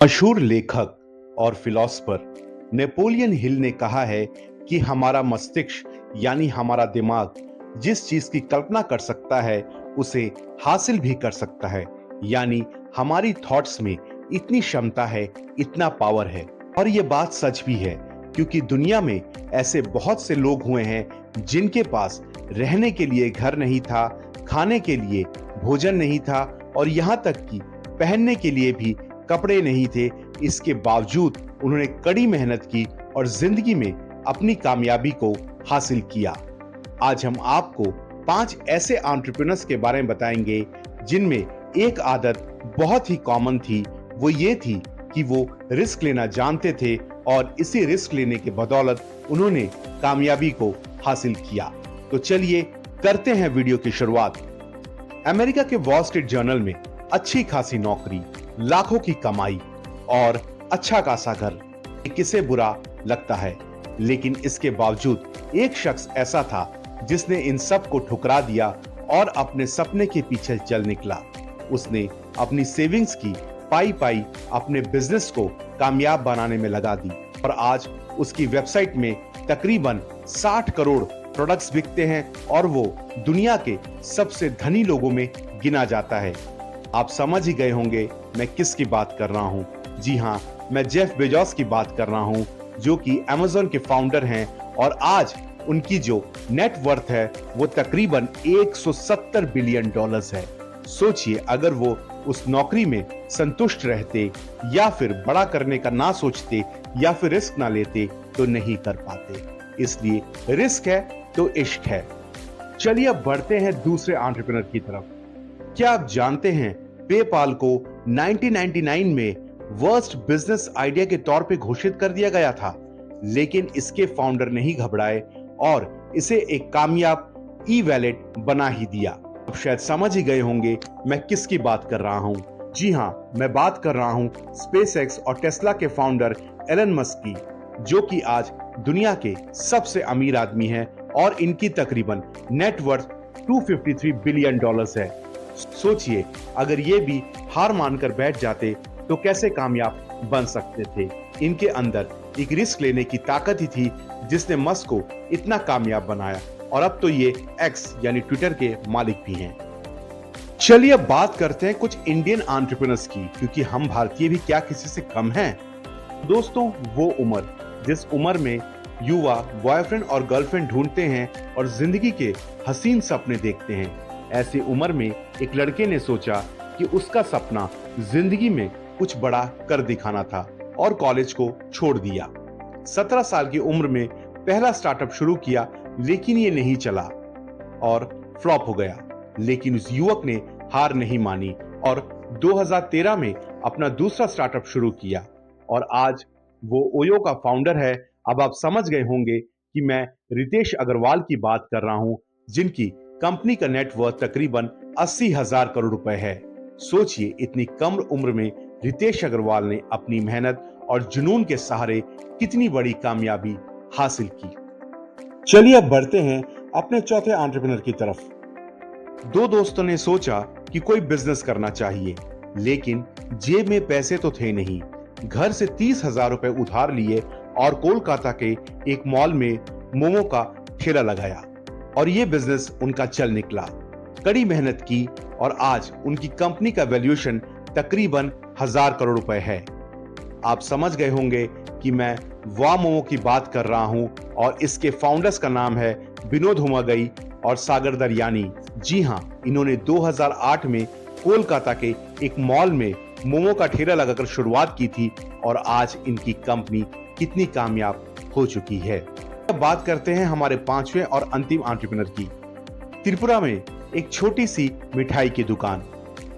मशहूर लेखक और फिलोसोफर नेपोलियन हिल ने कहा है कि हमारा मस्तिष्क यानी हमारा दिमाग जिस चीज की कल्पना कर सकता है उसे हासिल भी कर सकता है। यानी हमारी थॉट्स में इतनी क्षमता है, इतना पावर है। और ये बात सच भी है, क्योंकि दुनिया में ऐसे बहुत से लोग हुए हैं जिनके पास रहने के लिए घर नहीं था, खाने के लिए भोजन नहीं था और यहाँ तक कि पहनने के लिए भी कपड़े नहीं थे। इसके बावजूद उन्होंने कड़ी मेहनत की और जिंदगी में अपनी कामयाबी को हासिल किया। आज हम आपको 5 ऐसे एंटरप्रेन्योर्स के बारे में बताएंगे जिनमें एक आदत बहुत ही कॉमन थी। वो ये थी कि वो रिस्क लेना जानते थे और इसी रिस्क लेने के बदौलत उन्होंने कामयाबी को हासिल किया। तो चलिए करते हैं वीडियो की शुरुआत। अमेरिका के वॉल स्ट्रीट जर्नल में अच्छी खासी नौकरी, लाखों की कमाई और अच्छा खासा घर, किसे बुरा लगता है। लेकिन इसके बावजूद एक शख्स ऐसा था जिसने इन सब को ठुकरा दिया और अपने सपने के पीछे चल निकला। उसने अपनी सेविंग्स की पाई पाई अपने बिजनेस को कामयाब बनाने में लगा दी और आज उसकी वेबसाइट में तकरीबन 60 करोड़ प्रोडक्ट्स बिकते हैं और वो दुनिया के सबसे धनी लोगों में गिना जाता है। आप समझ ही गए होंगे मैं किसकी बात कर रहा हूं। जी हां, मैं जेफ बेजोस की बात कर रहा हूं, जो कि अमेज़न के फाउंडर हैं और आज उनकी जो नेट वर्थ है वो तकरीबन 170 बिलियन डॉलर्स है। सोचिए, अगर वो उस नौकरी में संतुष्ट रहते या फिर बड़ा करने का ना सोचते या फिर रिस्क ना लेते तो नहीं कर पाते। इसलिए रिस्क है तो इश्क है। चलिए अब बढ़ते हैं दूसरे एंटरप्रेन्योर की तरफ। क्या आप जानते हैं पेपाल को 1999 में वर्स्ट बिजनेस आइडिया के तौर पे घोषित कर दिया गया था, लेकिन इसके फाउंडर नहीं घबराए और इसे एक कामयाब ई वैलेट बना ही दिया। अब शायद समझ ही गए होंगे मैं किसकी बात कर रहा हूं। जी हां, मैं बात कर रहा हूं स्पेसएक्स और टेस्ला के फाउंडर एलन मस्क की, जो कि आज दुनिया के सबसे अमीर आदमी हैं और इनकी तकरीबन नेट वर्थ 253 बिलियन डॉलर्स है। सोचिए, अगर ये भी हार मानकर बैठ जाते तो कैसे कामयाब बन सकते थे। इनके अंदर एक रिस्क लेने की ताकत ही थी जिसने मस्क को इतना कामयाब बनाया और अब तो ये एक्स यानी ट्विटर के मालिक भी हैं। चलिए अब बात करते हैं कुछ इंडियन एंटरप्रेन्योर्स की, क्योंकि हम भारतीय भी क्या किसी से कम हैं। दोस्तों, वो उम्र जिस उम्र में युवा बॉयफ्रेंड और गर्लफ्रेंड ढूंढते हैं और जिंदगी के हसीन सपने देखते हैं, ऐसी उम्र में एक लड़के ने सोचा कि उसका सपना जिंदगी में कुछ बड़ा कर दिखाना था और कॉलेज को छोड़ दिया। 17 साल की उम्र में पहला स्टार्टअप शुरू किया, लेकिन ये नहीं चला और फ्लॉप हो गया। लेकिन उस युवक ने हार नहीं मानी और 2013 में अपना दूसरा स्टार्टअप शुरू किया और आज वो ओयो का फाउंडर है। अब आप समझ गए होंगे कि मैं रितेश अग्रवाल की बात कर रहा हूं, जिनकी कंपनी का नेट वर्थ तकरीबन 80,000 करोड़ रुपए है। सोचिए, इतनी कम उम्र में रितेश अग्रवाल ने अपनी मेहनत और जुनून के सहारे कितनी बड़ी कामयाबी हासिल की। चलिए अब बढ़ते हैं अपने चौथे एंटरप्रेन्योर की तरफ। दो दोस्तों ने सोचा कि कोई बिजनेस करना चाहिए, लेकिन जेब में पैसे तो थे नहीं। घर से 30,000 रुपए उधार लिए और कोलकाता के एक मॉल में मोमो का ठेला लगाया और यह बिजनेस उनका चल निकला। कड़ी मेहनत की और आज उनकी कंपनी का वैल्यूएशन तकरीबन 1000 करोड़ रुपए है। आप समझ गए होंगे कि मैं वाह मोमो की बात कर रहा हूं और इसके फाउंडर्स का नाम है विनोद हुमागई और सागर दरयानी। जी हां, इन्होंने 2008 में कोलकाता के एक मॉल में मोमो का ठेला लगाकर शुरुआत की थी और आज इनकी कंपनी कितनी कामयाब हो चुकी है। अब बात करते हैं हमारे पांचवें और अंतिम एंटरप्रेन्योर की। त्रिपुरा में एक छोटी सी मिठाई की दुकान,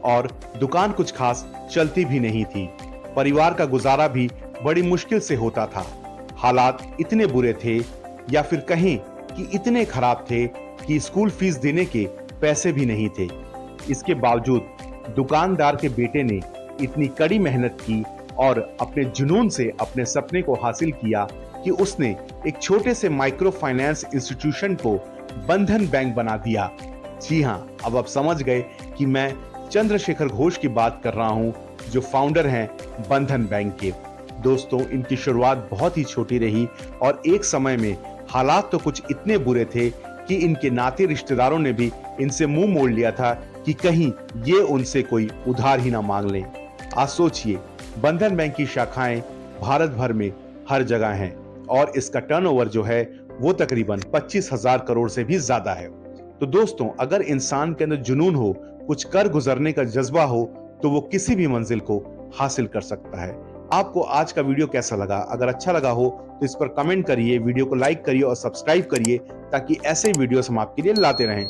और दुकान कुछ खास चलती भी नहीं थी। परिवार का गुजारा भी बड़ी मुश्किल से होता था। हालात इतने बुरे थे या फिर कहें कि इतने खराब थे कि स्कूल फीस देने के पैसे भी नहीं थे। इसके बावजूद दुकानदार के बेटे ने इतनी कड़ी मेहनत की और अपने जुनून से अपने सपने को हासिल किया कि उसने एक छोटे से माइक्रो फाइनेंस इंस्टीट्यूशन को बंधन बैंक बना दिया। जी हां, अब आप समझ गए कि मैं चंद्रशेखर घोष की बात कर रहा हूं, जो फाउंडर हैं बंधन बैंक के। दोस्तों, इनकी शुरुआत बहुत ही छोटी रही और एक समय में हालात तो कुछ इतने बुरे थे कि इनके नाते रिश्तेदारों ने भी इनसे मुंह मोड़ लिया था कि कहीं ये उनसे कोई उधार ही ना मांग लें। आज सोचिए, बंधन बैंक की शाखाएं भारत भर में हर जगह हैं और इसका टर्नओवर जो है वो तकरीबन 25,000 करोड़ से भी ज्यादा है। तो दोस्तों, अगर इंसान के अंदर जुनून हो, कुछ कर गुजरने का जज्बा हो, तो वो किसी भी मंजिल को हासिल कर सकता है। आपको आज का वीडियो कैसा लगा? अगर अच्छा लगा हो तो इस पर कमेंट करिए, वीडियो को लाइक करिए और सब्सक्राइब करिए ताकि ऐसे वीडियोस हम आपके लिए लाते रहें।